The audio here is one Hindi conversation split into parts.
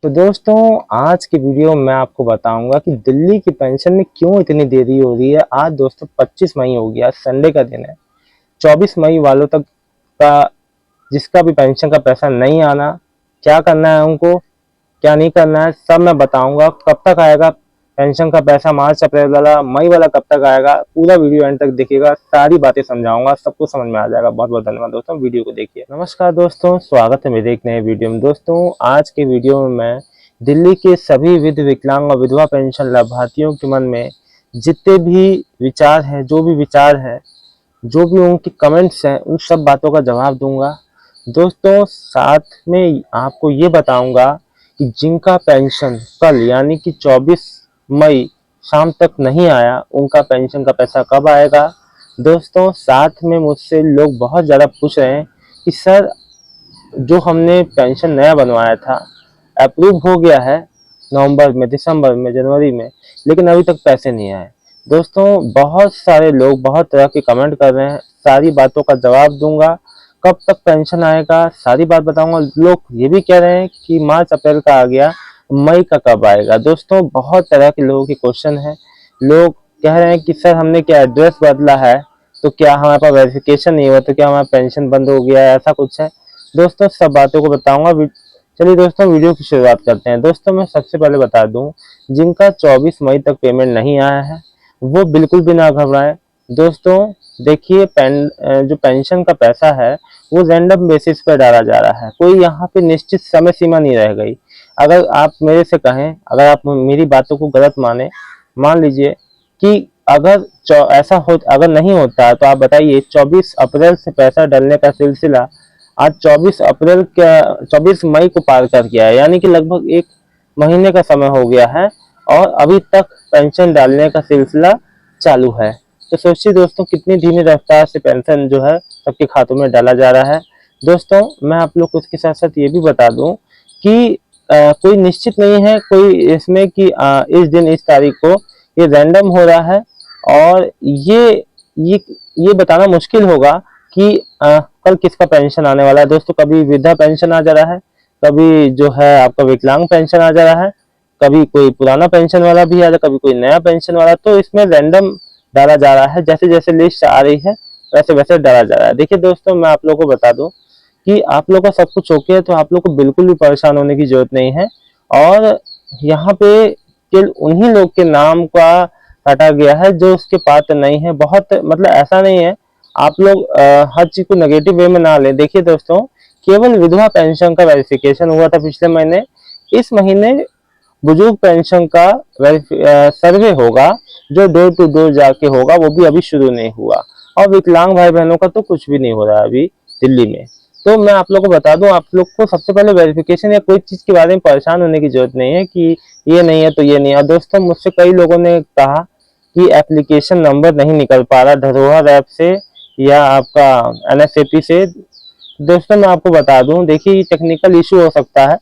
तो दोस्तों, आज की वीडियो में आपको बताऊंगा कि दिल्ली की पेंशन में क्यों इतनी देरी हो रही है। आज दोस्तों 25 मई हो गया, संडे का दिन है। 24 मई वालों तक का जिसका भी पेंशन का पैसा नहीं आना, क्या करना है उनको, क्या नहीं करना है, सब मैं बताऊंगा। कब तक आएगा पेंशन का पैसा, मार्च अप्रैल वाला, मई वाला कब तक आएगा, पूरा वीडियो एंड तक देखिएगा, सारी बातें समझाऊंगा, सबको समझ में आ जाएगा। बहुत बहुत धन्यवाद दोस्तों, वीडियो को देखिए। नमस्कार दोस्तों, स्वागत है मेरे एक नए वीडियो में। दोस्तों, आज के वीडियो में मैं दिल्ली के सभी विकलांग और विधवा पेंशन लाभार्थियों के मन में जितने भी विचार हैं, जो भी विचार है, जो भी उनकी कमेंट्स हैं, उन सब बातों का जवाब दूंगा दोस्तों। साथ में आपको ये बताऊंगा कि जिनका पेंशन कल यानी कि 24 मई शाम तक नहीं आया, उनका पेंशन का पैसा कब आएगा। दोस्तों, साथ में मुझसे लोग बहुत ज़्यादा पूछ रहे हैं कि सर, जो हमने पेंशन नया बनवाया था, अप्रूव हो गया है नवंबर में, दिसंबर में, जनवरी में, लेकिन अभी तक पैसे नहीं आए। दोस्तों, बहुत सारे लोग बहुत तरह के कमेंट कर रहे हैं, सारी बातों का जवाब दूंगा। कब तक पेंशन आएगा, सारी बात बताऊंगा। लोग ये भी कह रहे हैं कि मार्च अप्रैल का आ गया, मई का कब आएगा। दोस्तों, बहुत तरह के लोगों के क्वेश्चन है। लोग कह रहे हैं कि सर, हमने क्या एड्रेस बदला है तो क्या हमारे पास वेरिफिकेशन नहीं हुआ, तो क्या हमारा पेंशन बंद हो गया है, ऐसा कुछ है। दोस्तों, सब बातों को बताऊंगा। चलिए दोस्तों, वीडियो की शुरुआत करते हैं। दोस्तों, मैं सबसे पहले बता दूं, जिनका 24 मई तक पेमेंट नहीं आया है वो बिल्कुल भी ना घबराएं। दोस्तों, देखिए, जो पेंशन का पैसा है वो रैंडम बेसिस पर डाला जा रहा है। कोई यहाँ पे निश्चित समय सीमा नहीं रह गई। अगर आप मेरे से कहें, अगर आप मेरी बातों को गलत माने, मान लीजिए कि अगर नहीं होता तो आप बताइए, 24 अप्रैल से पैसा डलने का सिलसिला आज 24 मई को पार कर गया है, यानी कि लगभग एक महीने का समय हो गया है और अभी तक पेंशन डालने का सिलसिला चालू है। तो सोचिए दोस्तों, कितनी धीमी रफ्तार से पेंशन जो है सबके खातों में डाला जा रहा है। दोस्तों, मैं आप लोग को इसके साथ साथ ये भी बता दूं कि कोई निश्चित नहीं है कोई इसमें कि इस दिन इस तारीख को, ये रैंडम हो रहा है। और ये ये बताना मुश्किल होगा कि कल किसका पेंशन आने वाला है। दोस्तों, कभी वृद्धा पेंशन आ जा रहा है, कभी जो है आपका विकलांग पेंशन आ जा रहा है, कभी कोई पुराना पेंशन वाला भी आ रहा है, कभी कोई नया पेंशन वाला। तो इसमें रैंडम डाला जा रहा है, जैसे जैसे लिस्ट आ रही है वैसे वैसे डाला जा रहा है। देखिए दोस्तों, मैं आप लोगों को बता दूं कि आप लोग का सब कुछ ओके है, तो आप लोग को बिल्कुल भी परेशान होने की जरूरत नहीं है। और यहाँ पे केवल उन्हीं लोग के नाम का काटा गया है जो उसके पात्र नहीं है। बहुत मतलब ऐसा नहीं है, आप लोग हर चीज को नेगेटिव वे में ना लें। देखिए दोस्तों, केवल विधवा पेंशन का वेरिफिकेशन हुआ था पिछले महीने। इस महीने बुजुर्ग पेंशन का सर्वे होगा, जो डोर टू डोर जाके होगा, वो भी अभी शुरू नहीं हुआ। और विकलांग भाई बहनों का तो कुछ भी नहीं हो रहा है अभी दिल्ली में। तो मैं आप लोग को बता दूं, आप लोग को सबसे पहले वेरिफिकेशन या कोई चीज के बारे में परेशान होने की जरूरत नहीं है कि ये नहीं है तो ये नहीं है। और दोस्तों, मुझसे कई लोगों ने कहा कि एप्लीकेशन नंबर नहीं निकल पा रहा धरोहर ऐप से या आपका NSAP से। दोस्तों, मैं आपको बता दूं, देखिए, ये टेक्निकल इशू हो सकता है,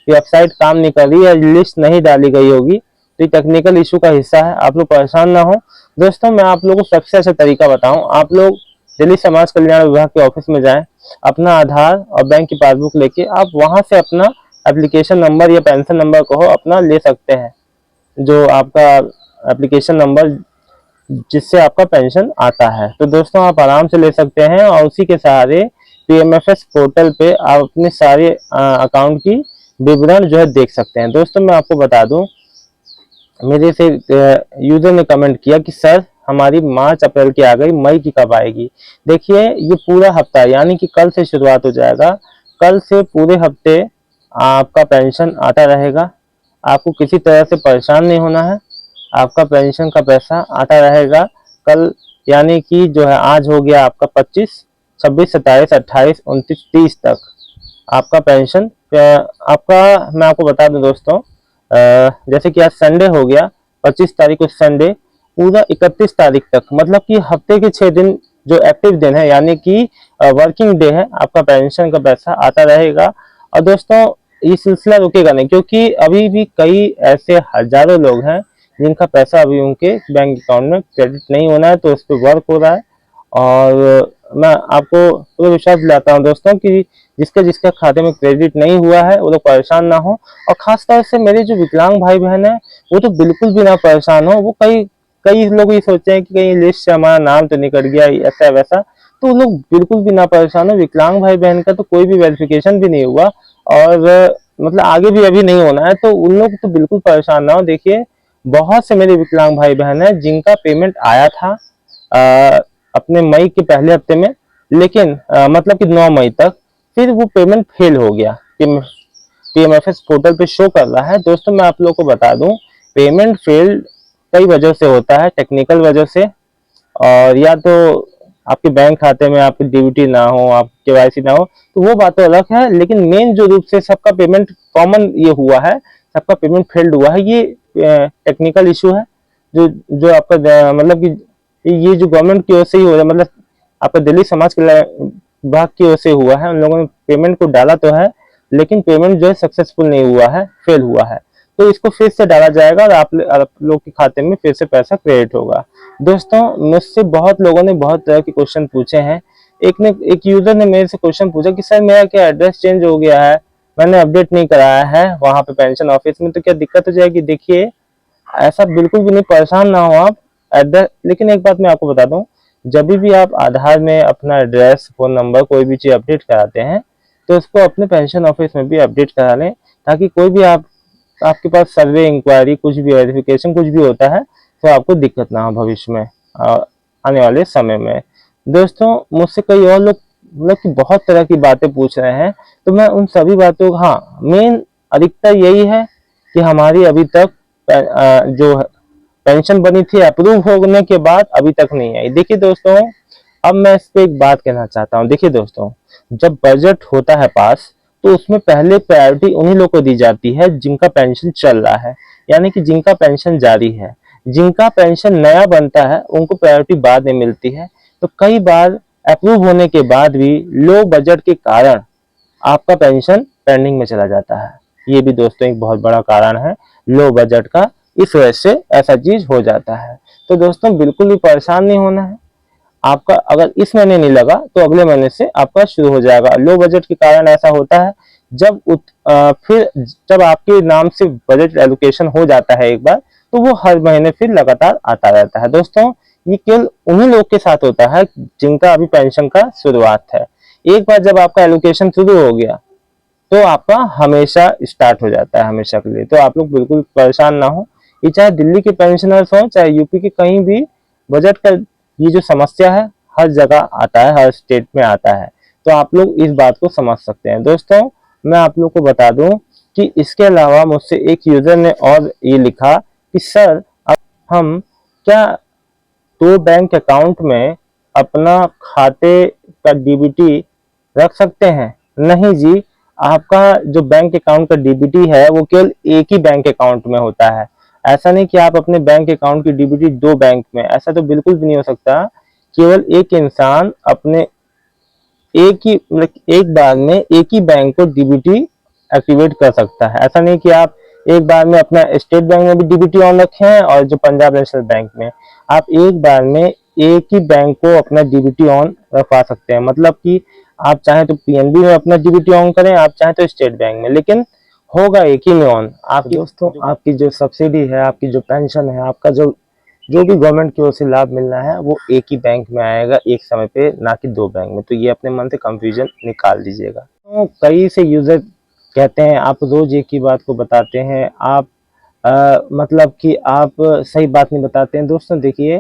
वेबसाइट काम नहीं कर रही या लिस्ट नहीं डाली गई होगी, तो ये टेक्निकल इशू का हिस्सा है। आप लोग परेशान ना हो। दोस्तों, मैं आप लोगों को सबसे अच्छा तरीका बताऊं, आप लोग दिल्ली समाज कल्याण विभाग के ऑफिस में जाएं, अपना आधार और बैंक की पासबुक लेके आप वहां से अपना एप्लीकेशन नंबर या पेंशन नंबर को अपना ले सकते हैं, जो आपका एप्लीकेशन नंबर जिससे आपका पेंशन आता है। तो दोस्तों, आप आराम से ले सकते हैं और उसी के सहारे PMFS पोर्टल पे आप अपने सारे अकाउंट की विवरण जो है देख सकते हैं। दोस्तों, मैं आपको बता दूं, मेरे से यूजर ने कमेंट किया कि सर, हमारी मार्च अप्रैल की आ गई, मई की कब आएगी। देखिए, ये पूरा हफ्ता यानी कि कल से शुरुआत हो जाएगा। कल से पूरे हफ्ते आपका पेंशन आता रहेगा। आपको किसी तरह से परेशान नहीं होना है, आपका पेंशन का पैसा आता रहेगा। कल यानी कि जो है, आज हो गया आपका 25, 26, 27, 28, 29, 30 तक आपका पेंशन आपका। मैं आपको बता दूं दोस्तों, जैसे कि आज संडे हो गया, 25 तारीख को संडे, पूरा 31 तारीख तक, मतलब कि हफ्ते के 6 दिन जो एक्टिव दिन है यानी कि वर्किंग डे है, आपका पेंशन का पैसा आता रहेगा। और दोस्तों, ये सिलसिला रुकेगा नहीं, क्योंकि अभी भी कई ऐसे हजारों लोग हैं जिनका पैसा अभी उनके बैंक अकाउंट में क्रेडिट नहीं होना है, तो उस पर वर्क हो रहा है। और मैं आपको पूरा विश्वास दिलाता हूँ दोस्तों कि जिसके जिसके खाते में क्रेडिट नहीं हुआ है वो लोग परेशान ना हो। और खासतौर से मेरे जो विकलांग भाई बहन है वो तो बिल्कुल भी ना परेशान हो। वो कई कई लोग ये सोचते हैं कि कहीं लिस्ट से हमारा नाम तो नहीं कट गया, ऐसा वैसा। तो वो लोग बिल्कुल भी ना परेशान हो। विकलांग भाई बहन का तो कोई भी वेरिफिकेशन भी नहीं हुआ, और मतलब आगे भी अभी नहीं होना है, तो उन लोग तो बिल्कुल परेशान ना हो। देखिए, बहुत से मेरे विकलांग भाई बहन है जिनका पेमेंट आया था अपने मई के पहले हफ्ते में, लेकिन मतलब कि 9 मई तक, फिर वो पेमेंट फेल हो गया। पीएमएफएस पोर्टल पे शो कर रहा है। दोस्तों मैं आप लोगों को बता दूं, पेमेंट फेल कई वजह से होता है, टेक्निकल वजह से, और या तो आपके बैंक खाते में आपकी डीबीटी ना हो, आप केवाईसी ना हो, तो वो बात तो अलग है। लेकिन मेन जो रूप से सबका पेमेंट कॉमन ये हुआ है, सबका पेमेंट फेल्ड हुआ है, ये टेक्निकल इशू है। जो जो आपका मतलब कि ये जो गवर्नमेंट की ओर से ही हो रहा है, मतलब आपका दिल्ली समाज कल्याण विभाग की ओर से हुआ है। उन लोगों ने पेमेंट को डाला तो है, लेकिन पेमेंट जो है सक्सेसफुल नहीं हुआ है, फेल हुआ है। तो इसको फिर से डाला जाएगा और आप लोग के खाते में फिर से पैसा क्रेडिट होगा। दोस्तों मुझसे बहुत लोगों ने बहुत तरह के क्वेश्चन पूछे हैं। एक यूजर ने मेरे से क्वेश्चन पूछा कि सर मेरा क्या एड्रेस चेंज हो गया है, मैंने अपडेट नहीं कराया है वहां पे पेंशन ऑफिस में, तो क्या दिक्कत हो जाएगी? देखिए, ऐसा बिल्कुल भी नहीं, परेशान ना हो आप। एड्रेस, लेकिन एक बात मैं आपको बता दूं, जब भी आप आधार में अपना एड्रेस, फोन नंबर, कोई भी चीज अपडेट कराते हैं, तो उसको अपने पेंशन ऑफिस में भी अपडेट करा लें, ताकि कोई भी आपके पास सर्वे, इंक्वायरी, कुछ भी वेरिफिकेशन कुछ भी होता है तो आपको दिक्कत ना हो भविष्य में, आने वाले समय में। दोस्तों मुझसे कई और लोग मतलब कि बहुत तरह की बातें पूछ रहे हैं, तो मैं उन सभी बातों, हाँ, मेन अधिकतर यही है कि हमारी अभी तक जो पेंशन बनी थी अप्रूव होने के बाद अभी तक नहीं आई। देखिए दोस्तों, अब मैं इस पे एक बात कहना चाहता हूँ। देखिए दोस्तों, जब बजट होता है पास, तो उसमें पहले प्रायोरिटी उन्हीं लोगों को दी जाती है जिनका पेंशन चल रहा है, यानी कि जिनका पेंशन जारी है। जिनका पेंशन नया बनता है उनको प्रायोरिटी बाद में मिलती है। तो कई बार अप्रूव होने के बाद भी लो बजट के कारण आपका पेंशन पेंडिंग में चला जाता है। ये भी दोस्तों एक बहुत बड़ा कारण है लो बजट का, इस वजह से ऐसा चीज हो जाता है। तो दोस्तों बिल्कुल भी परेशान नहीं होना है। आपका अगर इस महीने नहीं लगा तो अगले महीने से आपका शुरू हो जाएगा। लो बजट के कारण ऐसा होता है। फिर जब आपके नाम से बजट एलोकेशन हो जाता है एक बार, तो वो हर महीने फिर लगातार आता रहता है। दोस्तों ये केवल उन्हीं लोग के साथ होता है जिनका अभी पेंशन का शुरुआत है। एक बार जब आपका एलोकेशन शुरू हो गया तो आपका हमेशा स्टार्ट हो जाता है, हमेशा के लिए। तो आप लोग बिल्कुल परेशान ना हो। ये चाहे दिल्ली के पेंशनर्स हो, चाहे यूपी के कहीं भी, बजट का ये जो समस्या है हर जगह आता है, हर स्टेट में आता है। तो आप लोग इस बात को समझ सकते हैं। दोस्तों मैं आप लोग को बता दूं कि इसके अलावा मुझसे एक यूजर ने और ये लिखा कि सर अब हम क्या दो बैंक अकाउंट में अपना खाते का डीबीटी रख सकते हैं? नहीं जी, आपका जो बैंक अकाउंट का डीबीटी है वो केवल एक ही बैंक अकाउंट में होता है। ऐसा नहीं कि आप अपने बैंक अकाउंट की डीबीटी दो बैंक में, ऐसा तो बिल्कुल भी नहीं हो सकता। केवल एक इंसान अपने एक ही मतलब एक बार में एक ही बैंक को डीबीटी एक्टिवेट कर सकता है। ऐसा नहीं कि आप एक बार में अपना स्टेट बैंक में भी डीबीटी ऑन रखे हैं और जो पंजाब नेशनल बैंक में, आप एक बार में एक ही बैंक को अपना डीबीटी ऑन रखवा सकते हैं। मतलब कि आप चाहें तो पीएनबी में अपना डीबीटी ऑन करें, आप चाहें तो स्टेट बैंक में, लेकिन होगा एक ही में ऑन। आपकी दोस्तों आपकी जो सब्सिडी है, आपकी जो पेंशन है, आपका जो जो भी गवर्नमेंट की ओर से लाभ मिलना है वो एक ही बैंक में आएगा एक समय पे, ना कि दो बैंक में। तो ये अपने मन से कंफ्यूजन निकाल दीजिएगा। तो कई से यूजर कहते हैं आप रोज एक ही बात को बताते हैं, आप मतलब कि आप सही बात नहीं बताते हैं। दोस्तों देखिए,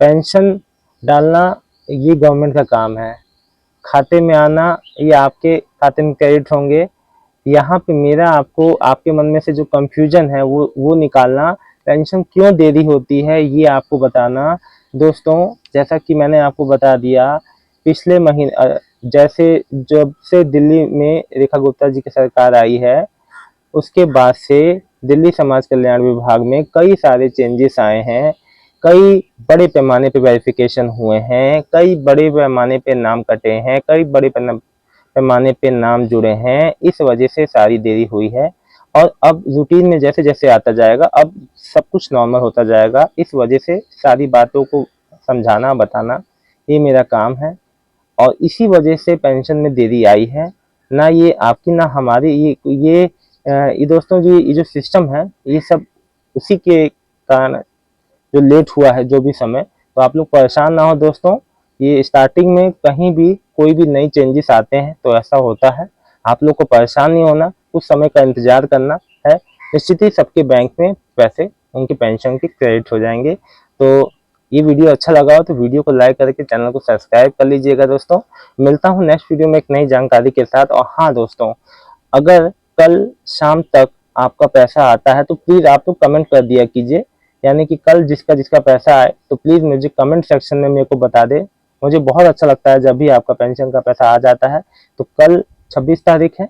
पेंशन डालना ये गवर्नमेंट का काम है, खाते में आना ये आपके खाते में क्रेडिट होंगे। यहाँ पे मेरा आपको आपके मन में से जो कंफ्यूजन है वो निकालना, पेंशन क्यों देरी होती है ये आपको बताना। दोस्तों जैसा कि मैंने आपको बता दिया, पिछले महीने जैसे जब से दिल्ली में रेखा गुप्ता जी की सरकार आई है, उसके बाद से दिल्ली समाज कल्याण विभाग में कई सारे चेंजेस आए हैं। कई बड़े पैमाने पे वेरिफिकेशन हुए हैं, कई बड़े पैमाने पे नाम कटे हैं, कई बड़े पैमाने पे नाम जुड़े हैं। इस वजह से सारी देरी हुई है, और अब रूटीन में जैसे जैसे आता जाएगा अब सब कुछ नॉर्मल होता जाएगा। इस वजह से सारी बातों को समझाना, बताना ये मेरा काम है, और इसी वजह से पेंशन में देरी आई है। ना ये आपकी ना हमारी, ये दोस्तों जी, ये जो सिस्टम है ये सब उसी के कारण जो लेट हुआ है जो भी समय। तो आप लोग परेशान ना हो दोस्तों, ये स्टार्टिंग में कहीं भी कोई भी नई चेंजेस आते हैं तो ऐसा होता है। आप लोग को परेशान नहीं होना, कुछ समय का इंतजार करना है, निश्चित ही सबके बैंक में पैसे उनके पेंशन के क्रेडिट हो जाएंगे। तो ये वीडियो अच्छा लगा हो तो वीडियो को लाइक करके चैनल को सब्सक्राइब कर लीजिएगा दोस्तों। मिलता हूँ नेक्स्ट वीडियो में एक नई जानकारी के साथ। और हाँ दोस्तों, अगर कल शाम तक आपका पैसा आता है तो प्लीज आप लोग कमेंट कर दिया कीजिए, यानी कि कल जिसका जिसका पैसा आए तो प्लीज मुझे कमेंट सेक्शन में मेरे को बता दे। मुझे बहुत अच्छा लगता है जब भी आपका पेंशन का पैसा आ जाता है। तो कल 26 तारीख है,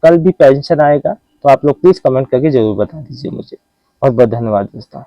कल भी पेंशन आएगा, तो आप लोग प्लीज कमेंट करके जरूर बता दीजिए मुझे। बहुत बहुत धन्यवाद दोस्तों।